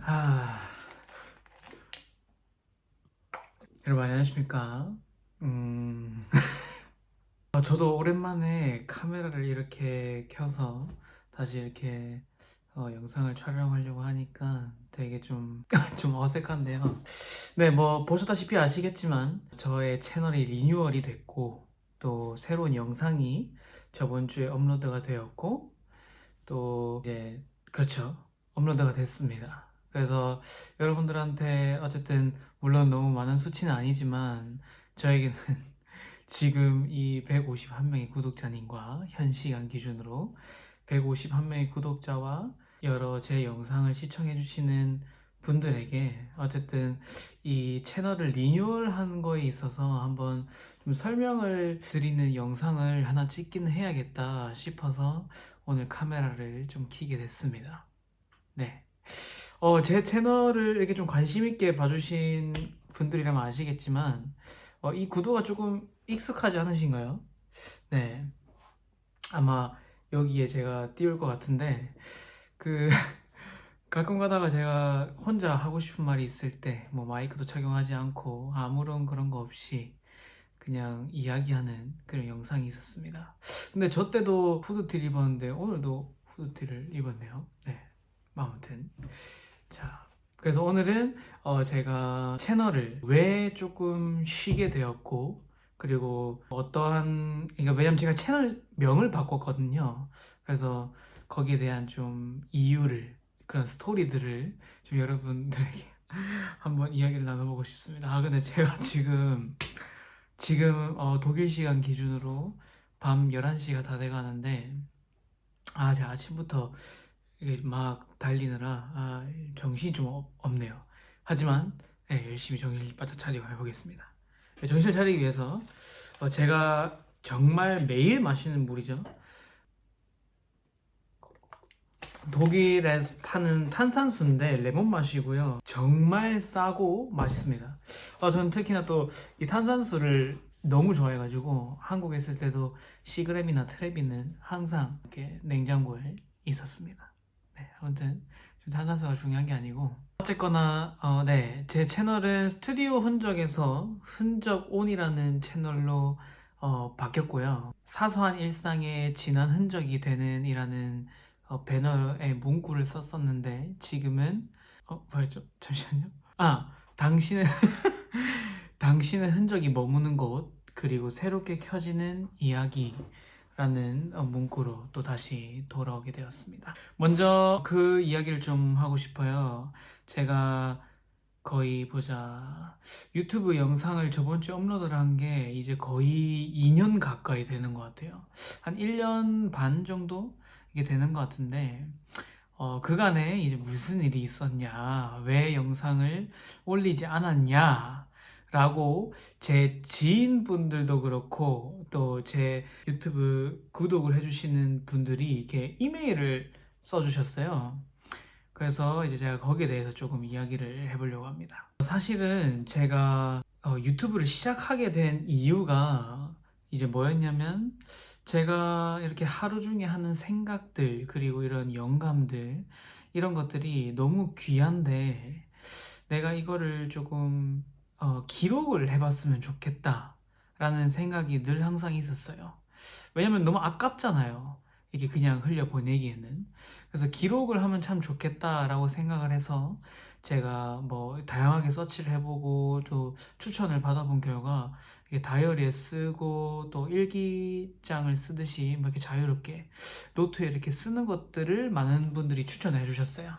아, 여러분 안녕하십니까? 저도 오랜만에 카메라를 이렇게 켜서 다시 이렇게 영상을 촬영하려고 하니까 되게 좀, 좀 어색한데요. 네, 뭐 보셨다시피 아시겠지만 저의 채널이 리뉴얼이 됐고 또 새로운 영상이 저번 주에 업로드가 되었고 또 이제 그렇죠. 업로드가 됐습니다. 그래서 여러분들한테 어쨌든 물론 너무 많은 수치는 아니지만 저에게는 지금 이 151명의 구독자님과 현 시간 기준으로 151명의 구독자와 여러 제 영상을 시청해주시는 분들에게 어쨌든 이 채널을 리뉴얼한 거에 있어서 한번 좀 설명을 드리는 영상을 하나 찍기는 해야겠다 싶어서 오늘 카메라를 좀 켜게 됐습니다. 네. 제 채널을 이렇게 좀 관심 있게 봐주신 분들이라면 아시겠지만 이 구도가 조금 익숙하지 않으신가요? 네. 아마 여기에 제가 띄울 것 같은데 그 가끔 가다가 제가 혼자 하고 싶은 말이 있을 때 뭐 마이크도 착용하지 않고 아무런 그런 거 없이 그냥 이야기하는 그런 영상이 있었습니다. 근데 저 때도 후드티를 입었는데 오늘도 후드티를 입었네요. 네. 아무튼 자, 그래서 오늘은 제가 채널을 왜 조금 쉬게 되었고 그리고 어떠한 그러니까 왜냐면 제가 채널명을 바꿨거든요. 그래서 거기에 대한 좀 이유를 그런 스토리들을 좀 여러분들에게 한번 이야기를 나눠보고 싶습니다. 근데 제가 지금 독일 시간 기준으로 밤 11시가 다 돼가는데 제가 아침부터 이게 막 달리느라 정신이 좀 없네요. 하지만 네, 열심히 정신을 바짝 차리고 해보겠습니다. 네, 정신을 차리기 위해서 제가 정말 매일 마시는 물이죠. 독일에서 파는 탄산수인데 레몬 맛이고요. 정말 싸고 맛있습니다. 저는 특히나 또 이 탄산수를 너무 좋아해가지고 한국에 있을 때도 시그램이나 트랩이는 항상 이렇게 냉장고에 있었습니다. 네, 아무튼 탄산수가 중요한 게 아니고 어쨌거나 네, 제 채널은 스튜디오 흔적에서 흔적온이라는 채널로 바뀌었고요. 사소한 일상의 진한 흔적이 되는 이라는 배너에 문구를 썼었는데 지금은 뭐였죠? 잠시만요. 당신은 당신의 흔적이 머무는 곳 그리고 새롭게 켜지는 이야기라는 문구로 또 다시 돌아오게 되었습니다. 먼저 그 이야기를 좀 하고 싶어요. 제가 거의 보자 유튜브 영상을 저번 주에 업로드를 한 게 이제 거의 2년 가까이 되는 것 같아요. 한 1년 반 정도 이게 되는 것 같은데 그간에 이제 무슨 일이 있었냐, 왜 영상을 올리지 않았냐 라고 제 지인분들도 그렇고 또 제 유튜브 구독을 해주시는 분들이 이렇게 이메일을 써주셨어요. 그래서 이제 제가 거기에 대해서 조금 이야기를 해보려고 합니다. 사실은 제가 유튜브를 시작하게 된 이유가 이제 뭐였냐면 제가 이렇게 하루 중에 하는 생각들 그리고 이런 영감들 이런 것들이 너무 귀한데 내가 이거를 조금 기록을 해봤으면 좋겠다 라는 생각이 늘 항상 있었어요. 왜냐면 너무 아깝잖아요. 이게 그냥 흘려보내기에는. 그래서 기록을 하면 참 좋겠다라고 생각을 해서 제가 뭐 다양하게 서치를 해보고 또 추천을 받아본 결과 이게 다이어리에 쓰고 또 일기장을 쓰듯이 뭐 이렇게 자유롭게 노트에 이렇게 쓰는 것들을 많은 분들이 추천해 주셨어요.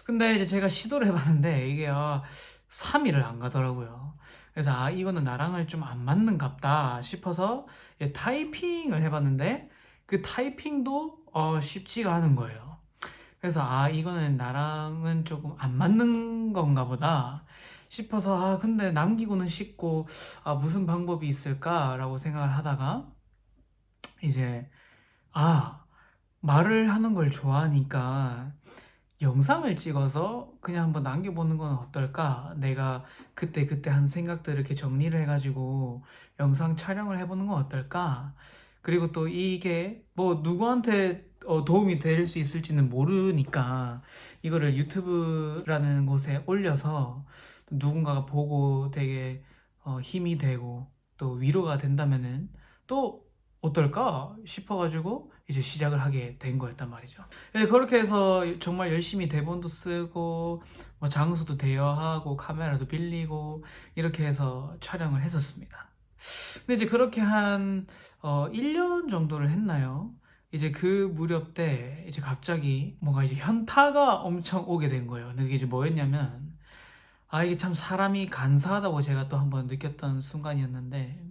근데 이제 제가 시도를 해봤는데 이게 3일을 안 가더라고요. 그래서 이거는 나랑은 좀 안 맞는갑다 싶어서 타이핑을 해봤는데 그 타이핑도 쉽지가 않은 거예요. 그래서 이거는 나랑은 조금 안 맞는 건가 보다 싶어서 근데 남기고는 싶고 무슨 방법이 있을까라고 생각을 하다가 이제 말을 하는 걸 좋아하니까 영상을 찍어서 그냥 한번 남겨보는 건 어떨까? 내가 그때 한 생각들을 이렇게 정리를 해가지고 영상 촬영을 해보는 건 어떨까? 그리고 또 이게 뭐 누구한테 도움이 될 수 있을지는 모르니까 이거를 유튜브라는 곳에 올려서 누군가가 보고 되게 힘이 되고 또 위로가 된다면은 또 어떨까 싶어가지고 이제 시작을 하게 된 거였단 말이죠. 그렇게 해서 정말 열심히 대본도 쓰고 뭐 장소도 대여하고 카메라도 빌리고 이렇게 해서 촬영을 했었습니다. 근데 이제 그렇게 한 1년 정도를 했나요? 이제 그 무렵 때 이제 갑자기 뭔가 이제 현타가 엄청 오게 된 거예요. 근데 그게 이제 뭐였냐면 이게 참 사람이 간사하다고 제가 또 한번 느꼈던 순간이었는데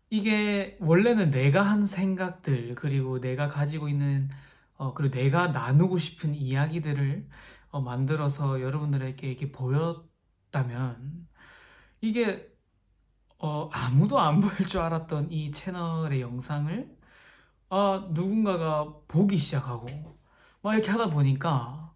이게 원래는 내가 한 생각들 그리고 내가 가지고 있는 그리고 내가 나누고 싶은 이야기들을 만들어서 여러분들에게 이렇게 보였다면 이게 아무도 안 볼 줄 알았던 이 채널의 영상을 누군가가 보기 시작하고 막 이렇게 하다 보니까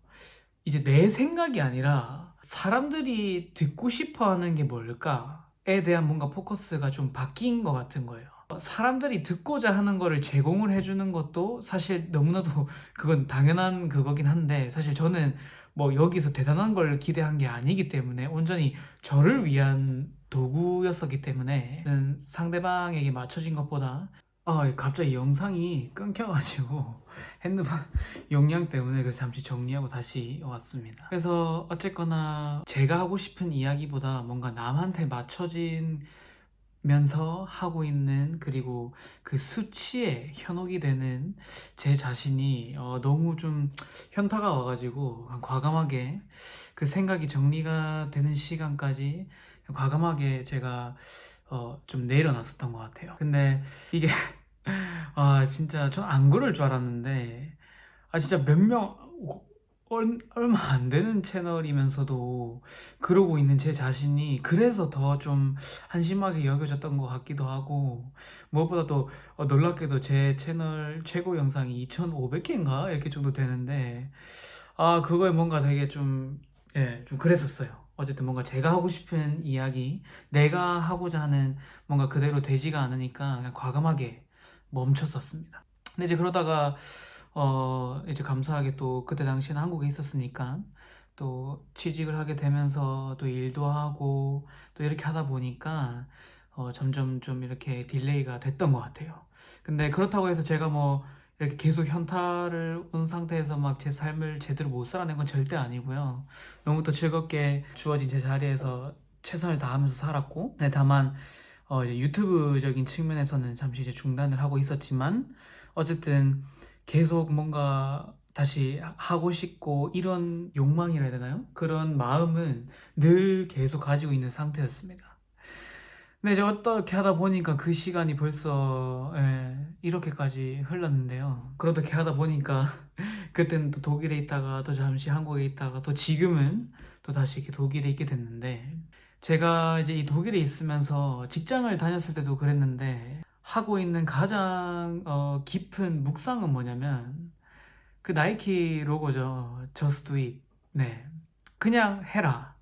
이제 내 생각이 아니라 사람들이 듣고 싶어 하는 게 뭘까에 대한 뭔가 포커스가 좀 바뀐 것 같은 거예요. 사람들이 듣고자 하는 거를 제공을 해주는 것도 사실 너무나도 그건 당연한 그거긴 한데 사실 저는 뭐 여기서 대단한 걸 기대한 게 아니기 때문에 온전히 저를 위한 도구였었기 때문에 상대방에게 맞춰진 것보다 갑자기 영상이 끊겨가지고 핸드폰 용량 때문에 그래서 잠시 정리하고 다시 왔습니다. 그래서 어쨌거나 제가 하고 싶은 이야기보다 뭔가 남한테 맞춰진 면서 하고 있는 그리고 그 수치에 현혹이 되는 제 자신이 너무 좀 현타가 와가지고 과감하게 그 생각이 정리가 되는 시간까지 과감하게 제가 좀 내려놨었던 것 같아요. 근데 이게 진짜 전 안 그럴 줄 알았는데 진짜 몇 명 얼마 안 되는 채널이면서도 그러고 있는 제 자신이 그래서 더 좀 한심하게 여겨졌던 것 같기도 하고 무엇보다 도 놀랍게도 제 채널 최고 영상이 2,500개인가 이렇게 정도 되는데 그거에 뭔가 되게 좀 좀 그랬었어요. 어쨌든 뭔가 제가 하고 싶은 이야기 내가 하고자 하는 뭔가 그대로 되지가 않으니까 그냥 과감하게 멈췄었습니다. 근데 이제 그러다가 이제 감사하게 또 그때 당시에는 한국에 있었으니까 또 취직을 하게 되면서 또 일도 하고 또 이렇게 하다 보니까 점점 좀 이렇게 딜레이가 됐던 것 같아요. 근데 그렇다고 해서 제가 뭐 이렇게 계속 현타를 온 상태에서 막 제 삶을 제대로 못 살아낸 건 절대 아니고요. 너무 또 즐겁게 주어진 제 자리에서 최선을 다하면서 살았고, 네, 다만 이제 유튜브적인 측면에서는 잠시 이제 중단을 하고 있었지만 어쨌든 계속 뭔가 다시 하고 싶고 이런 욕망이라 해야 되나요? 그런 마음은 늘 계속 가지고 있는 상태였습니다. 근데 이제 어떻게 하다 보니까 그 시간이 벌써 이렇게까지 흘렀는데요. 그렇게 하다 보니까 그때는 또 독일에 있다가 또 잠시 한국에 있다가 또 지금은 또 다시 이렇게 독일에 있게 됐는데 제가 이제 이 독일에 있으면서 직장을 다녔을 때도 그랬는데 하고 있는 가장 깊은 묵상은 뭐냐면 그 나이키 로고죠. Just do it. 네. 그냥 해라.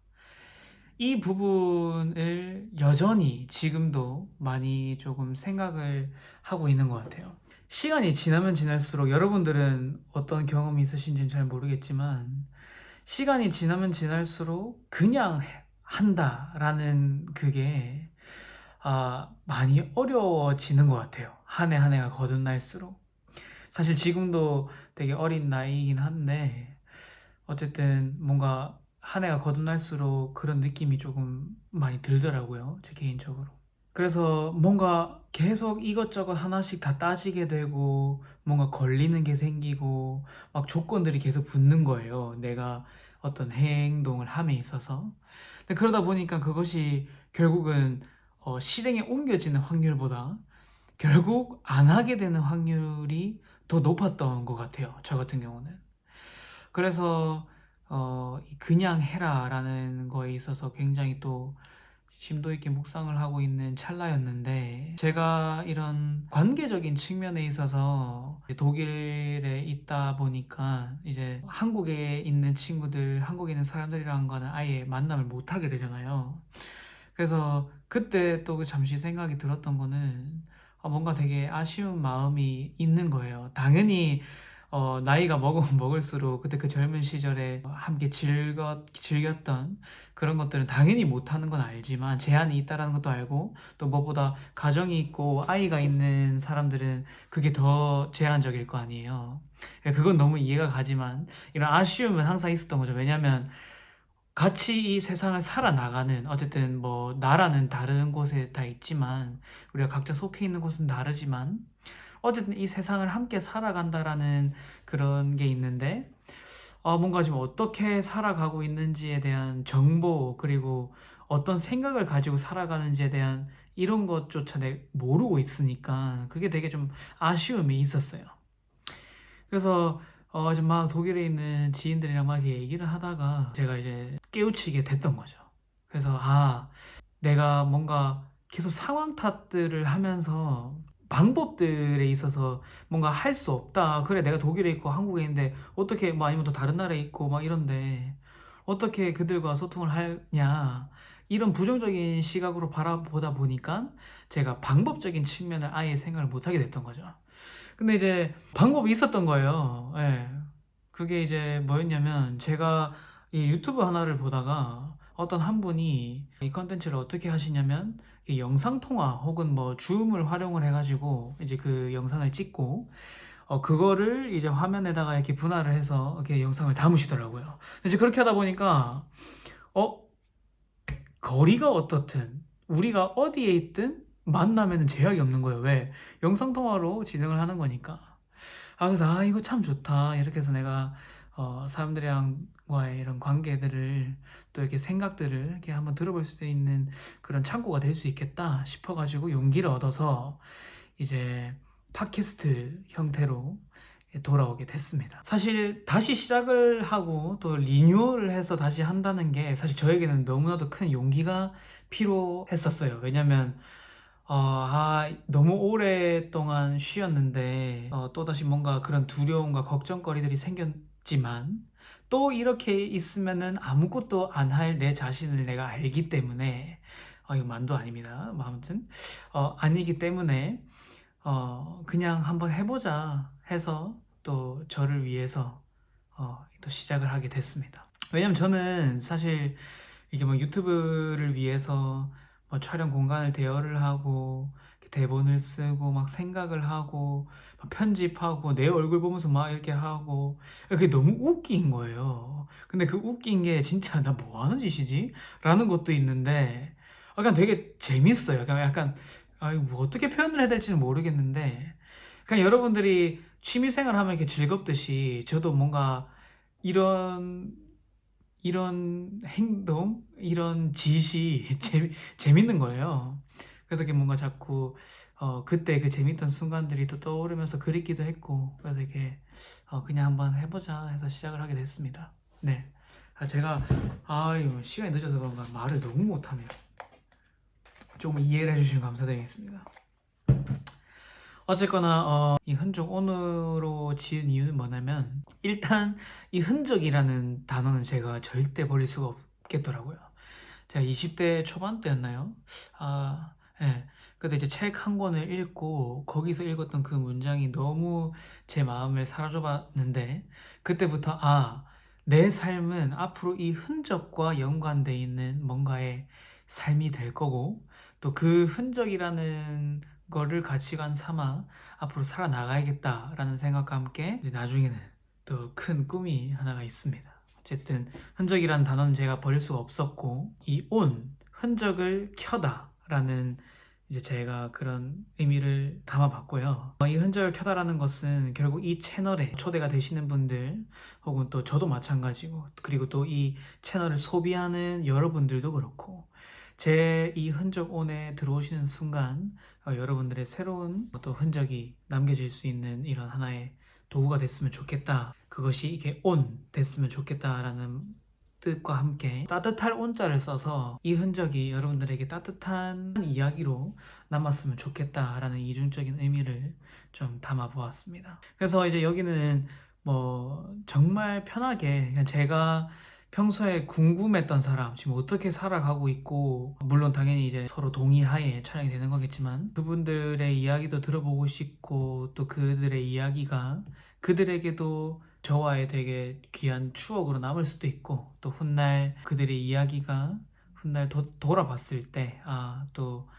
이 부분을 여전히 지금도 많이 조금 생각을 하고 있는 것 같아요. 시간이 지나면 지날수록 여러분들은 어떤 경험이 있으신지는 잘 모르겠지만 시간이 지나면 지날수록 그냥 한다라는 그게 많이 어려워지는 것 같아요. 한 해 한 해가 거듭날수록. 사실 지금도 되게 어린 나이이긴 한데 어쨌든 뭔가 한 해가 거듭날수록 그런 느낌이 조금 많이 들더라고요. 제 개인적으로. 그래서 뭔가 계속 이것저것 하나씩 다 따지게 되고 뭔가 걸리는 게 생기고 막 조건들이 계속 붙는 거예요. 내가 어떤 행동을 함에 있어서. 근데 그러다 보니까 그것이 결국은 실행에 옮겨지는 확률보다 결국 안 하게 되는 확률이 더 높았던 것 같아요. 저 같은 경우는. 그래서 이 그냥 해라라는 거에 있어서 굉장히 또 심도 있게 묵상을 하고 있는 찰나였는데 제가 이런 관계적인 측면에 있어서 독일에 있다 보니까 이제 한국에 있는 친구들, 한국에 있는 사람들이랑 거는 아예 만남을 못 하게 되잖아요. 그래서 그때 또 잠시 생각이 들었던 거는 뭔가 되게 아쉬운 마음이 있는 거예요. 당연히 나이가 먹으면 먹을수록 그때 그 젊은 시절에 함께 즐겼던 그런 것들은 당연히 못하는 건 알지만 제한이 있다라는 것도 알고, 또 무엇보다 가정이 있고 아이가 있는 사람들은 그게 더 제한적일 거 아니에요. 그건 너무 이해가 가지만 이런 아쉬움은 항상 있었던 거죠. 왜냐하면 같이 이 세상을 살아나가는, 어쨌든 뭐 나라는 다른 곳에 다 있지만 우리가 각자 속해 있는 곳은 다르지만 어쨌든 이 세상을 함께 살아간다라는 그런 게 있는데, 뭔가 지금 어떻게 살아가고 있는지에 대한 정보, 그리고 어떤 생각을 가지고 살아가는지에 대한 이런 것조차 모르고 있으니까 그게 되게 좀 아쉬움이 있었어요. 그래서 이제 막 독일에 있는 지인들이랑 막 이렇게 얘기를 하다가 제가 이제 깨우치게 됐던 거죠. 그래서 내가 뭔가 계속 상황 탓들을 하면서 방법들에 있어서 뭔가 할 수 없다. 그래, 내가 독일에 있고 한국에 있는데 어떻게, 뭐 아니면 또 다른 나라에 있고 막 이런데 어떻게 그들과 소통을 하냐. 이런 부정적인 시각으로 바라보다 보니까 제가 방법적인 측면을 아예 생각을 못 하게 됐던 거죠. 근데 이제 방법이 있었던 거예요. 예. 그게 이제 뭐였냐면, 제가 이 유튜브 하나를 보다가 어떤 한 분이 이 컨텐츠를 어떻게 하시냐면, 이 영상 통화 혹은 뭐 줌을 활용을 해가지고 이제 그 영상을 찍고 그거를 이제 화면에다가 이렇게 분할을 해서 이렇게 영상을 담으시더라고요. 근데 이제 그렇게 하다 보니까 어 거리가 어떻든 우리가 어디에 있든 만나면은 제약이 없는 거예요. 왜? 영상 통화로 진행을 하는 거니까. 그래서 이거 참 좋다. 이렇게 해서 내가 사람들이랑과의 이런 관계들을, 또 이렇게 생각들을 이렇게 한번 들어볼 수 있는 그런 창구가 될 수 있겠다 싶어가지고 용기를 얻어서 이제 팟캐스트 형태로 돌아오게 됐습니다. 사실 다시 시작을 하고 또 리뉴얼을 해서 다시 한다는 게 사실 저에게는 너무나도 큰 용기가 필요했었어요. 왜냐면 너무 오랫동안 쉬었는데 또다시 뭔가 그런 두려움과 걱정거리들이 생겼지만, 또 이렇게 있으면은 아무것도 안 할 내 자신을 내가 알기 때문에, 이거 만도 아닙니다. 뭐 아무튼 아니기 때문에 그냥 한번 해보자 해서 또 저를 위해서 또 시작을 하게 됐습니다. 왜냐면 저는 사실 이게 뭐 유튜브를 위해서 뭐 촬영 공간을 대여를 하고 대본을 쓰고 막 생각을 하고 막 편집하고 내 얼굴 보면서 막 이렇게 하고, 그게 너무 웃긴 거예요. 근데 그 웃긴 게 진짜 나 뭐 하는 짓이지? 라는 것도 있는데 약간 되게 재밌어요. 약간 이거 뭐 어떻게 표현을 해야 될지는 모르겠는데, 그냥 여러분들이 취미생활 하면 이렇게 즐겁듯이 저도 뭔가 이런 행동, 이런 짓이 재밌는 거예요. 그래서 이게 뭔가 자꾸 그때 그 재밌던 순간들이 또 떠오르면서 그립기도 했고, 그래서 이게 그냥 한번 해보자 해서 시작을 하게 됐습니다. 네. 제가 이거 시간이 늦어서 그런가 말을 너무 못하네요. 조금 이해를 해주시면 감사드리겠습니다. 어쨌거나 이 흔적 온으로 지은 이유는 뭐냐면, 일단 이 흔적이라는 단어는 제가 절대 버릴 수가 없겠더라고요. 제가 20대 초반 때였나요? 예. 그때 이제 책 한 권을 읽고 거기서 읽었던 그 문장이 너무 제 마음을 사로잡 봤는데, 그때부터 내 삶은 앞으로 이 흔적과 연관돼 있는 뭔가의 삶이 될 거고, 또 그 흔적이라는 거를 가치관 삼아 앞으로 살아나가야겠다라는 생각과 함께 이제 나중에는 또 큰 꿈이 하나가 있습니다. 어쨌든 흔적이라는 단어는 제가 버릴 수가 없었고, 이 흔적을 켜다라는 이제 제가 그런 의미를 담아봤고요. 이 흔적을 켜다라는 것은 결국 이 채널에 초대가 되시는 분들, 혹은 또 저도 마찬가지고, 그리고 또 이 채널을 소비하는 여러분들도 그렇고, 제 이 흔적 온에 들어오시는 순간 여러분들의 새로운 또 흔적이 남겨질 수 있는 이런 하나의 도구가 됐으면 좋겠다. 그것이 이게 됐으면 좋겠다라는 뜻과 함께 따뜻할 온자를 써서 이 흔적이 여러분들에게 따뜻한 이야기로 남았으면 좋겠다라는 이중적인 의미를 좀 담아 보았습니다. 그래서 이제 여기는 뭐 정말 편하게 그냥 제가 평소에 궁금했던 사람, 지금 어떻게 살아가고 있고, 물론 당연히 이제 서로 동의하에 촬영이 되는 거겠지만, 그분들의 이야기도 들어보고 싶고, 또 그들의 이야기가 그들에게도 저와의 되게 귀한 추억으로 남을 수도 있고, 또 훗날 그들의 이야기가 훗날 돌아봤을 때, 또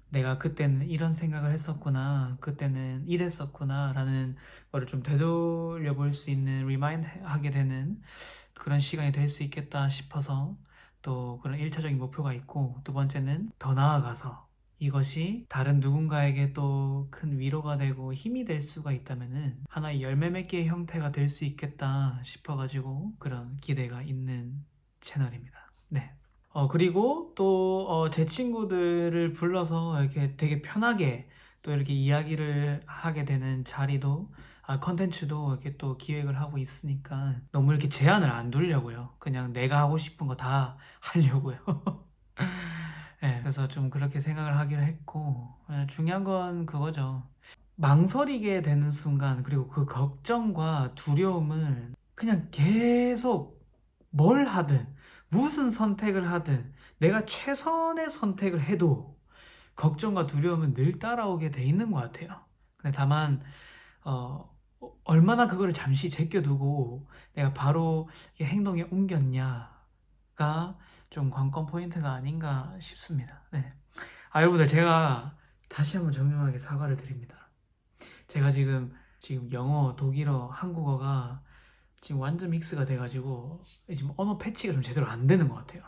내가 그때는 이런 생각을 했었구나, 그때는 이랬었구나, 라는 거를 좀 되돌려 볼 수 있는, 리마인드 하게 되는 그런 시간이 될 수 있겠다 싶어서 또 그런 1차적인 목표가 있고, 두 번째는 더 나아가서 이것이 다른 누군가에게 또 큰 위로가 되고 힘이 될 수가 있다면은 하나의 열매 맺기의 형태가 될 수 있겠다 싶어가지고 그런 기대가 있는 채널입니다. 네. 그리고 또 제 친구들을 불러서 이렇게 되게 편하게 또 이렇게 이야기를 하게 되는 자리도, 컨텐츠도 이렇게 또 기획을 하고 있으니까 너무 이렇게 제한을 안 두려고요. 그냥 내가 하고 싶은 거 다 하려고요. 네, 그래서 좀 그렇게 생각을 하기로 했고, 중요한 건 그거죠. 망설이게 되는 순간, 그리고 그 걱정과 두려움은 그냥 계속 뭘 하든, 무슨 선택을 하든, 내가 최선의 선택을 해도 걱정과 두려움은 늘 따라오게 돼 있는 것 같아요. 근데 다만, 얼마나 그거를 잠시 제껴두고 내가 바로 행동에 옮겼냐가 좀 관건 포인트가 아닌가 싶습니다. 네. 여러분들, 제가 다시 한번 정중하게 사과를 드립니다. 제가 지금 영어, 독일어, 한국어가 지금 완전 믹스가 돼가지고 지금 언어 패치가 좀 제대로 안 되는 것 같아요.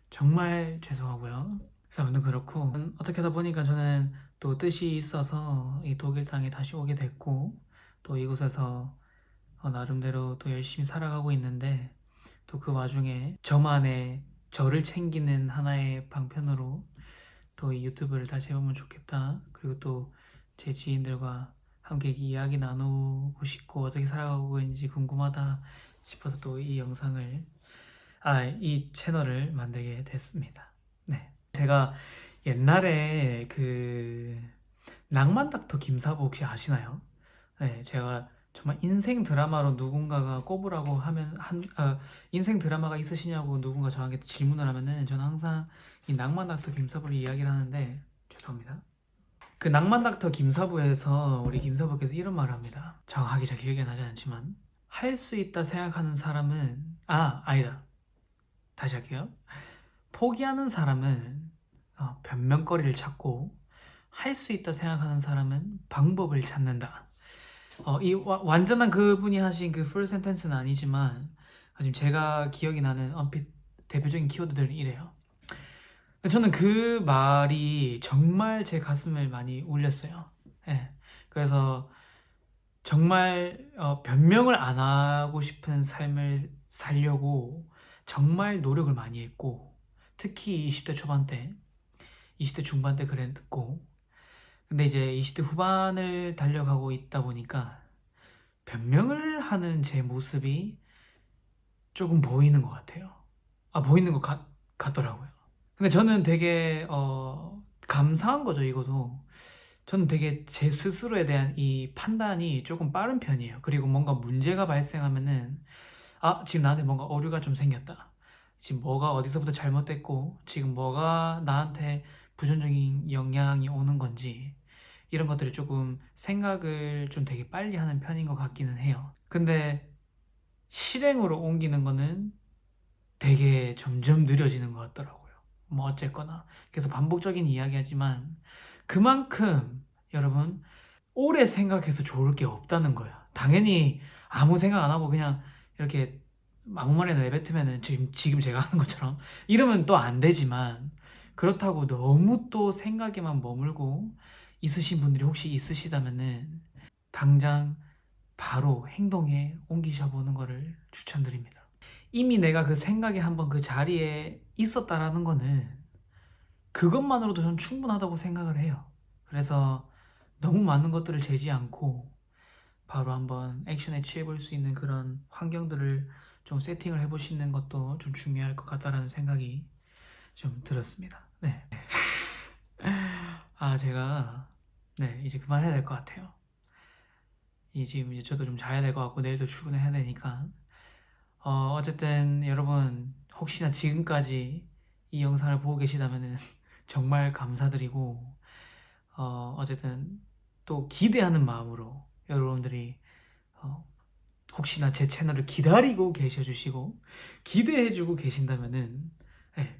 정말 죄송하고요. 그래서 아무튼 그렇고, 어떻게 하다 보니까 저는 또 뜻이 있어서 이 독일 땅에 다시 오게 됐고, 또 이곳에서 나름대로 또 열심히 살아가고 있는데, 또 그 와중에 저만의 저를 챙기는 하나의 방편으로 또 이 유튜브를 다시 해보면 좋겠다. 그리고 또 제 지인들과 함께 이야기 나누고 싶고 어떻게 살아가고 있는지 궁금하다 싶어서 또 이 영상을, 이 채널을 만들게 됐습니다. 네. 제가 옛날에 그 낭만 닥터 김사부 혹시 아시나요? 네, 제가 정말 인생 드라마로 누군가가 꼽으라고 하면 인생 드라마가 있으시냐고 누군가 저한테 질문을 하면은 저는 항상 이 낭만 닥터 김사부를 이야기를 하는데, 죄송합니다. 그 낭만 닥터 김사부에서 우리 김사부께서 이런 말을 합니다. 정확하게 잘 기억이 나지 않지만, 할 수 있다 생각하는 사람은 아니다. 다시 할게요. 포기하는 사람은 변명거리를 찾고, 할 수 있다 생각하는 사람은 방법을 찾는다. 완전한 그분이 하신 그 풀 센텐스는 아니지만 지금 제가 기억이 나는 언뜻 대표적인 키워드들은 이래요. 저는 그 말이 정말 제 가슴을 많이 울렸어요. 예. 그래서 정말 변명을 안 하고 싶은 삶을 살려고 정말 노력을 많이 했고, 특히 20대 초반 때, 20대 중반 때 그랬고, 근데 이제 20대 후반을 달려가고 있다 보니까 변명을 하는 제 모습이 조금 보이는 것 같아요. 보이는 것 같더라고요. 근데 저는 되게 감사한 거죠, 이것도. 저는 되게 제 스스로에 대한 이 판단이 조금 빠른 편이에요. 그리고 뭔가 문제가 발생하면은 지금 나한테 뭔가 오류가 좀 생겼다. 지금 뭐가 어디서부터 잘못됐고 지금 뭐가 나한테 부정적인 영향이 오는 건지, 이런 것들을 조금 생각을 좀 되게 빨리 하는 편인 것 같기는 해요. 근데 실행으로 옮기는 거는 되게 점점 느려지는 것 같더라고요. 뭐 어쨌거나 계속 반복적인 이야기하지만 그만큼 여러분, 오래 생각해서 좋을 게 없다는 거야. 당연히 아무 생각 안 하고 그냥 이렇게 막말에 내뱉으면은 지금 제가 하는 것처럼 이러면 또 안 되지만, 그렇다고 너무 또 생각에만 머물고 있으신 분들이 혹시 있으시다면은 당장 바로 행동에 옮기셔 보는 거를 추천드립니다. 이미 내가 그 생각에 한번 그 자리에 있었다라는 거는 그것만으로도 전 충분하다고 생각을 해요. 그래서 너무 많은 것들을 재지 않고 바로 한번 액션에 취해볼 수 있는 그런 환경들을 좀 세팅을 해보시는 것도 좀 중요할 것 같다라는 생각이 좀 들었습니다. 네. 제가 이제 그만해야 될 것 같아요. 지금 이제 저도 좀 자야 될 것 같고 내일도 출근해야 되니까 어쨌든 여러분, 혹시나 지금까지 이 영상을 보고 계시다면은 정말 감사드리고 어쨌든 또 기대하는 마음으로 여러분들이 어, 혹시나 제 채널을 기다리고 계셔주시고 기대해주고 계신다면은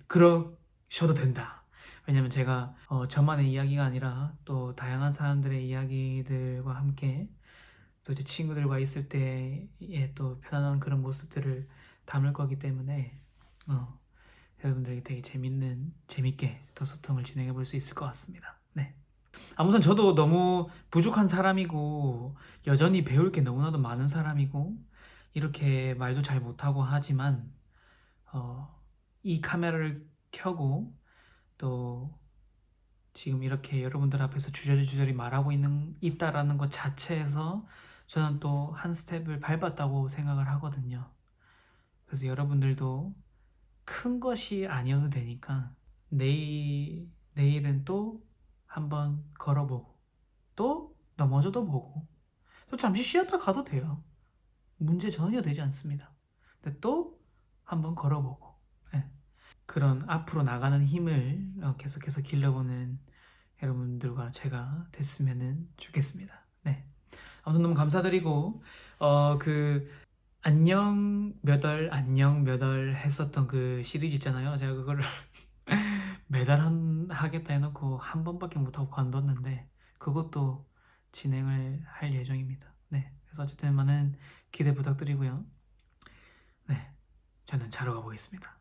그러셔도 된다. 왜냐면 제가 저만의 이야기가 아니라 또 다양한 사람들의 이야기들과 함께 또 이제 친구들과 있을 때의 또 편안한 그런 모습들을 담을 거기 때문에 여러분들에게 되게 재밌게 더 소통을 진행해 볼 수 있을 것 같습니다. 네. 아무튼 저도 너무 부족한 사람이고 여전히 배울 게 너무나도 많은 사람이고 이렇게 말도 잘 못하고 하지만 이 카메라를 켜고 또 지금 이렇게 여러분들 앞에서 주저리 말하고 있다라는 것 자체에서 저는 또 한 스텝을 밟았다고 생각을 하거든요. 그래서 여러분들도 큰 것이 아니어도 되니까 내일은 또 한번 걸어보고 또 넘어져도 보고 또 잠시 쉬었다 가도 돼요. 문제 전혀 되지 않습니다. 근데 또 한번 걸어보고 그런 앞으로 나가는 힘을 계속해서 길러보는 여러분들과 제가 됐으면 좋겠습니다. 네. 아무튼 너무 감사드리고 그 안녕 몇 월 했었던 그 시리즈 있잖아요. 제가 그거를 매달 하겠다 해놓고 한 번밖에 못하고 관뒀는데 그것도 진행을 할 예정입니다. 네. 그래서 어쨌든 많은 기대 부탁드리고요. 네. 저는 자러 가보겠습니다.